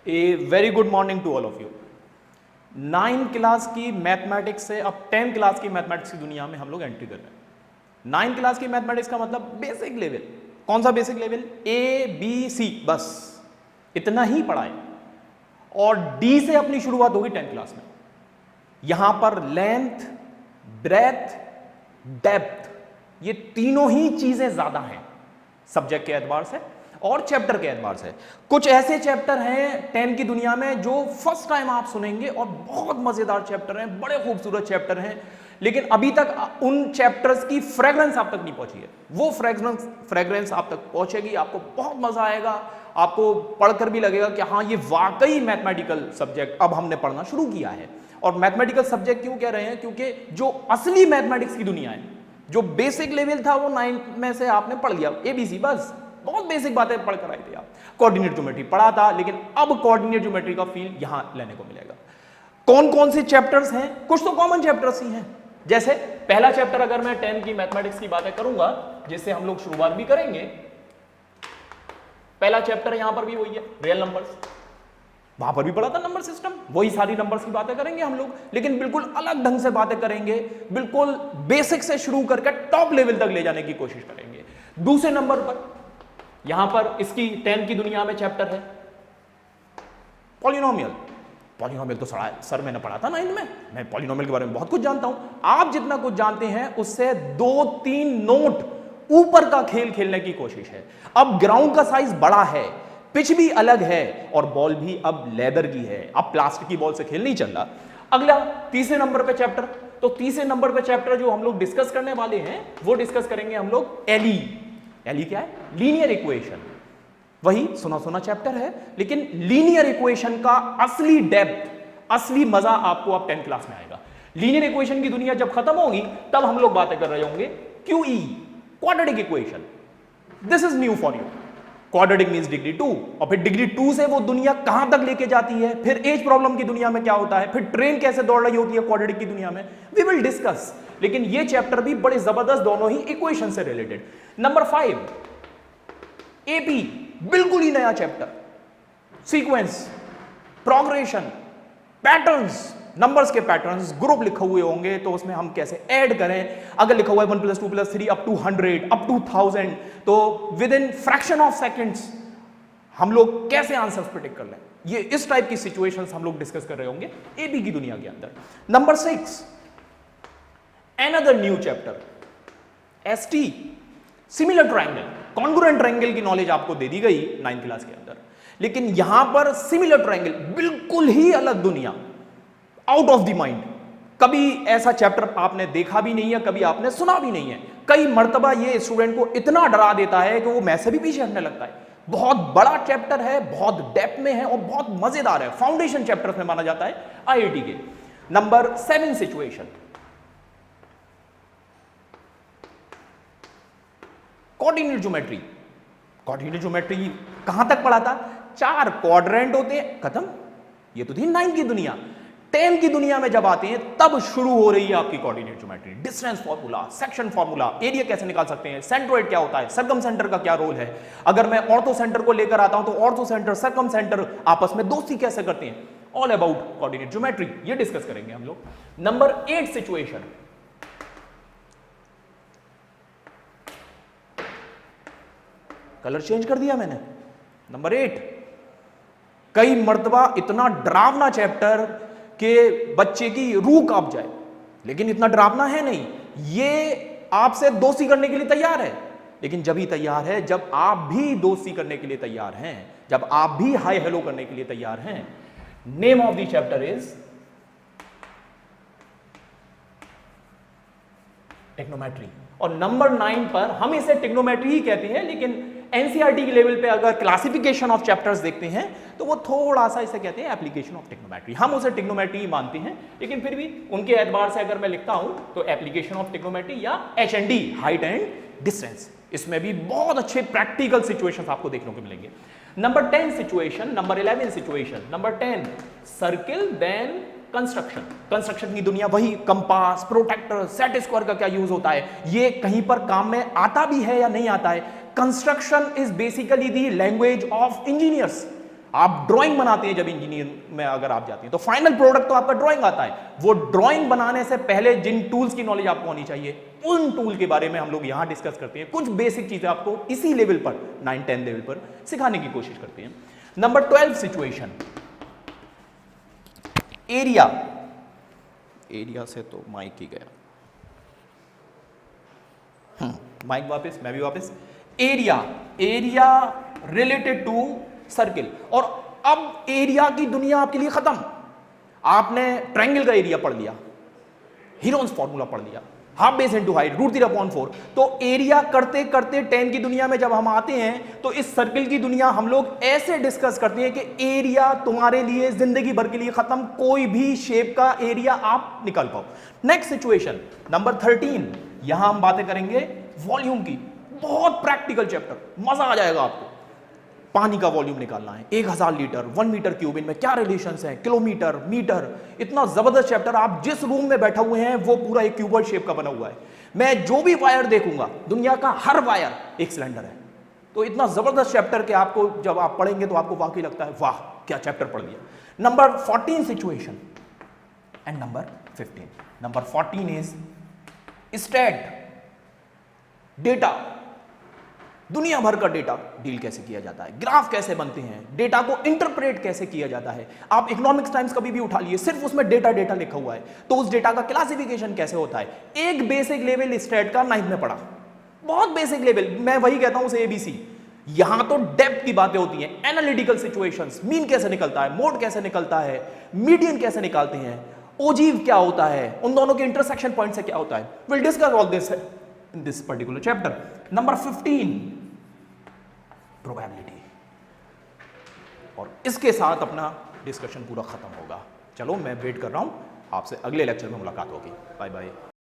A very good morning to all of you. 9 class की mathematics से अब 10 class की मैथमेटिक्स की दुनिया में हम लोग एंट्री कर रहे हैं। 9 क्लास की मैथमेटिक्स का मतलब बेसिक लेवल। कौन सा basic level? A B C, बस इतना ही पढ़ाए। और डी से अपनी शुरुआत होगी 10 क्लास में। यहां पर लेंथ, ब्रेथ, डेप्थ, ये तीनों ही चीजें ज्यादा हैं सब्जेक्ट के एतबार से और चैप्टर के एतबार से। कुछ ऐसे चैप्टर हैं 10 की दुनिया में जो फर्स्ट टाइम आप सुनेंगे और बहुत मजेदार चैप्टर हैं, बड़े खूबसूरत चैप्टर हैं, लेकिन अभी तक उन चैप्टर्स की फ्रेग्रेंस आप तक नहीं पहुंची है। वो फ्रेग्रेंस आप तक पहुंचेगी, आपको बहुत मजा आएगा, आपको पढ़कर भी लगेगा कि हाँ, ये वाकई मैथमेटिकल सब्जेक्ट अब हमने पढ़ना शुरू किया है। और मैथमेटिकल सब्जेक्ट क्यों कह रहे हैं? क्योंकि जो असली मैथमेटिक्स की दुनिया है, जो बेसिक लेवल था वो 9 में से आपने पढ़ लिया, एबीसी, बस बहुत बेसिक बातें पढ़कर आए थे आप। कोऑर्डिनेट ज्योमेट्री पढ़ा था, लेकिन अब कोऑर्डिनेट ज्योमेट्री का फील यहां लेने को मिलेगा। कौन कौन से चैप्टर्स हैं? कुछ तो कॉमन चैप्टर्स ही हैं। जैसे पहला चैप्टर अगर मैं 10 की मैथमेटिक्स की बातें करूंगा, जिससे हम लोग शुरुआत भी करेंगे, पहला चैप्टर यहां पर भी वही है, रियल नंबर्स। वहां पर भी पढ़ा था नंबर सिस्टम, वही सारी नंबर्स की बातें करेंगे हम लोग, लेकिन बिल्कुल अलग ढंग से बातें करेंगे, बिल्कुल बेसिक से शुरू करके टॉप लेवल तक ले जाने की कोशिश करेंगे। दूसरे नंबर पर यहां पर इसकी 10 की दुनिया में चैप्टर है पॉलिनोमियल। पॉलिनोमियल तो सर मैंने पढ़ा था 9 में, मैं पॉलिनोमियल के बारे में बहुत कुछ जानता हूं। आप जितना कुछ जानते हैं उससे 2-3 नोट ऊपर का खेल खेलने की कोशिश है। अब ग्राउंड का साइज बड़ा है, पिच भी अलग है और बॉल भी अब लेदर की है, अब प्लास्टिक की बॉल से खेल नहीं चल रहा। अगला तीसरे नंबर पे चैप्टर, तो तीसरे नंबर पे चैप्टर जो हम लोग डिस्कस करने वाले हैं वो डिस्कस करेंगे हम लोग एली। एली क्या है? Linear equation. वही सुना सुना चैप्टर है, लेकिन लीनियर इक्वेशन का असली डेप्थ, असली मजा आपको अब 10 क्लास में आएगा। लीनियर इक्वेशन की दुनिया जब खत्म होगी तब हम लोग बातें कर रहे होंगे QE, quadratic equation. This is new for you. Quadratic means degree 2, और फिर डिग्री 2 से वो दुनिया कहां तक लेके जाती है, फिर एज प्रॉब्लम की दुनिया में क्या होता है, फिर ट्रेन कैसे दौड़ रही होती है क्वाड्रेटिक की दुनिया में, वी विल डिस्कस। लेकिन ये चैप्टर भी बड़े जबरदस्त, दोनों ही इक्वेशन से रिलेटेड। नंबर 5 एपी, बिल्कुल ही नया chapter. Sequence, progression, patterns, numbers के पैटर्न्स, ग्रुप लिखे हुए होंगे तो उसमें हम कैसे ऐड करें। अगर लिखा हुआ है 1 + 2 + 3 अप टू 100 अप टू 1000, तो with in fraction of seconds हम लोग कैसे आंसर्स प्रिडिक्ट कर लें। ये इस टाइप की सिचुएशंस हम लोग डिस्कस कर रहे होंगे एबी की दुनिया के अंदर। Number 6 another new chapter ST, similar triangle, congruent triangle की नॉलेज आपको दे दी गई 9 क्लास के अंदर, लेकिन यहां पर सिमिलर ट्रायंगल बिल्कुल ही अलग दुनिया, आउट ऑफ द माइंड। कभी ऐसा चैप्टर आपने देखा भी नहीं है, कभी आपने सुना भी नहीं है। कई मर्तबा ये स्टूडेंट को इतना डरा देता है कि वो मैथ से भी पीछे हटने लगता है। बहुत बड़ा चैप्टर है, बहुत डेप्थ में है और बहुत मजेदार है, फाउंडेशन चैप्टर में माना जाता है आईआईटी के। Number 7 situation, coordinate geometry. Coordinate geometry कहां तक पढ़ा था? 4 क्वाड्रेंट होते हैं, खत्म। ये तो थी 9 की दुनिया। 10 की दुनिया में जब आते हैं तब शुरू हो रही है आपकी coordinate geometry. Distance formula, section formula, area कैसे निकाल सकते हैं, सेंट्रोइड क्या होता है, सर्कम सेंटर का क्या रोल है, अगर मैं ऑर्थो सेंटर को लेकर आता हूं तो ऑर्थो सेंटर, सर्कम सेंटर आपस में दोस्ती कैसे करते हैं, ऑल अबाउट कोऑर्डिनेट ज्योमेट्री, ये डिस्कस करेंगे हम लोग। नंबर 8 सिचुएशन, कलर चेंज कर दिया मैंने। नंबर 8 कई मर्तबा इतना डरावना चैप्टर कि बच्चे की रूह कांप जाए, लेकिन इतना डरावना है नहीं। ये आपसे दोस्ती करने के लिए तैयार है, लेकिन जब ही तैयार है जब आप भी दोस्ती करने के लिए तैयार हैं, जब आप भी हाय हेलो करने के लिए तैयार हैं। Name of the chapter is टेक्नोमेट्री। और नंबर 9 पर हम इसे टेक्नोमेट्री ही कहते हैं, लेकिन एनसीईआरटी के लेवल पे अगर क्लासिफिकेशन ऑफ चैप्टर्स देखते हैं तो वो थोड़ा सा इसे कहते हैं एप्लीकेशन ऑफ टेक्नोमेट्री। हम उसे टेक्नोमेट्री ही मानते हैं, लेकिन फिर भी उनके एतबार से अगर मैं लिखता हूं तो एप्लीकेशन ऑफ टेक्नोमेट्री या HND, हाइट एंड डिस्टेंस। इसमें भी बहुत अच्छे प्रैक्टिकल सिचुएशंस आपको देखने को मिलेंगे। Number 10 situation, number 11 situation. Number 10 circle then construction. Construction की दुनिया वही, कंपास, प्रोटेक्टर, सेट स्क्वायर का क्या यूज होता है, ये कहीं पर काम में आता भी है या नहीं आता है। Construction is basically the language of engineers. आप ड्राइंग बनाते हैं जब इंजीनियर में अगर आप जाते हैं तो फाइनल प्रोडक्ट तो आपका ड्राइंग आता है। वो ड्राइंग बनाने से पहले जिन टूल्स की नॉलेज आपको होनी चाहिए उन टूल के बारे में हम लोग यहां डिस्कस करते हैं। कुछ बेसिक चीजें आपको इसी लेवल पर 9-10 लेवल पर सिखाने की कोशिश करते हैं। Number 12 situation, area. एरिया से तो माइक ही गया, माइक वापस, मैं भी वापस। Area, area related to circle. और अब एरिया की दुनिया आपके लिए खत्म। आपने ट्रायंगल का एरिया पढ़ लिया, हीरोन्स फॉर्मूला पढ़ लिया, हाफ बेस इनटू हाइट √3/4। तो एरिया करते करते 10 की दुनिया में जब हम आते हैं तो इस सर्किल की दुनिया हम लोग ऐसे डिस्कस करते हैं कि एरिया तुम्हारे लिए जिंदगी भर के लिए खत्म, कोई भी शेप का एरिया आप निकाल पाओ। नेक्स्ट सिचुएशन नंबर 13, यहां हम बातें करेंगे वॉल्यूम की। बहुत प्रैक्टिकल चैप्टर, मजा आ जाएगा आपको। पानी का वॉल्यूम निकालना है, 1000 लीटर, 1 मीटर क्यूब, इनमें क्या रिलेशंस हैं, किलोमीटर, मीटर। इतना जबरदस्त चैप्टर। आप जिस रूम में बैठा हुए हैं वो पूरा एक क्यूबॉइड शेप का बना हुआ है। मैं जो भी वायर देखूंगा, दुनिया का हर वायर एक सिलेंडर है। तो इतना जबरदस्त चैप्टर कि आपको जब आप पढ़ेंगे तो आपको वाकई लगता है वाह क्या चैप्टर पढ़ लिया। Number 14 situation and number 15। Number 14 is stat, data. दुनिया भर का डेटा डील कैसे किया जाता है, ग्राफ कैसे बनते हैं, डेटा को इंटरप्रेट कैसे किया जाता है। आप इकोनॉमिक्स टाइम्स कभी भी उठा लिए, सिर्फ उसमें डेटा डेटा लिखा हुआ है, तो उस डेटा का क्लासिफिकेशन कैसे होता है। एक बेसिक लेवल स्टैट का 9th में पढ़ा, बहुत बेसिक लेवल, मैं वही कहता हूं उसे ABC। यहां तो डेप्थ की बातें होती हैं, एनालिटिकल सिचुएशंस, मीन कैसे निकलता है, मोड कैसे निकलता है, मीडियन कैसे निकालते हैं, ओजीव क्या होता है, उन दोनों के इंटरसेक्शन पॉइंट से क्या होता है। Will discuss all this in this particular chapter. Number 15 probability, और इसके साथ अपना डिस्कशन पूरा खत्म होगा। चलो मैं वेट कर रहा हूं, आपसे अगले लेक्चर में मुलाकात होगी। Bye bye.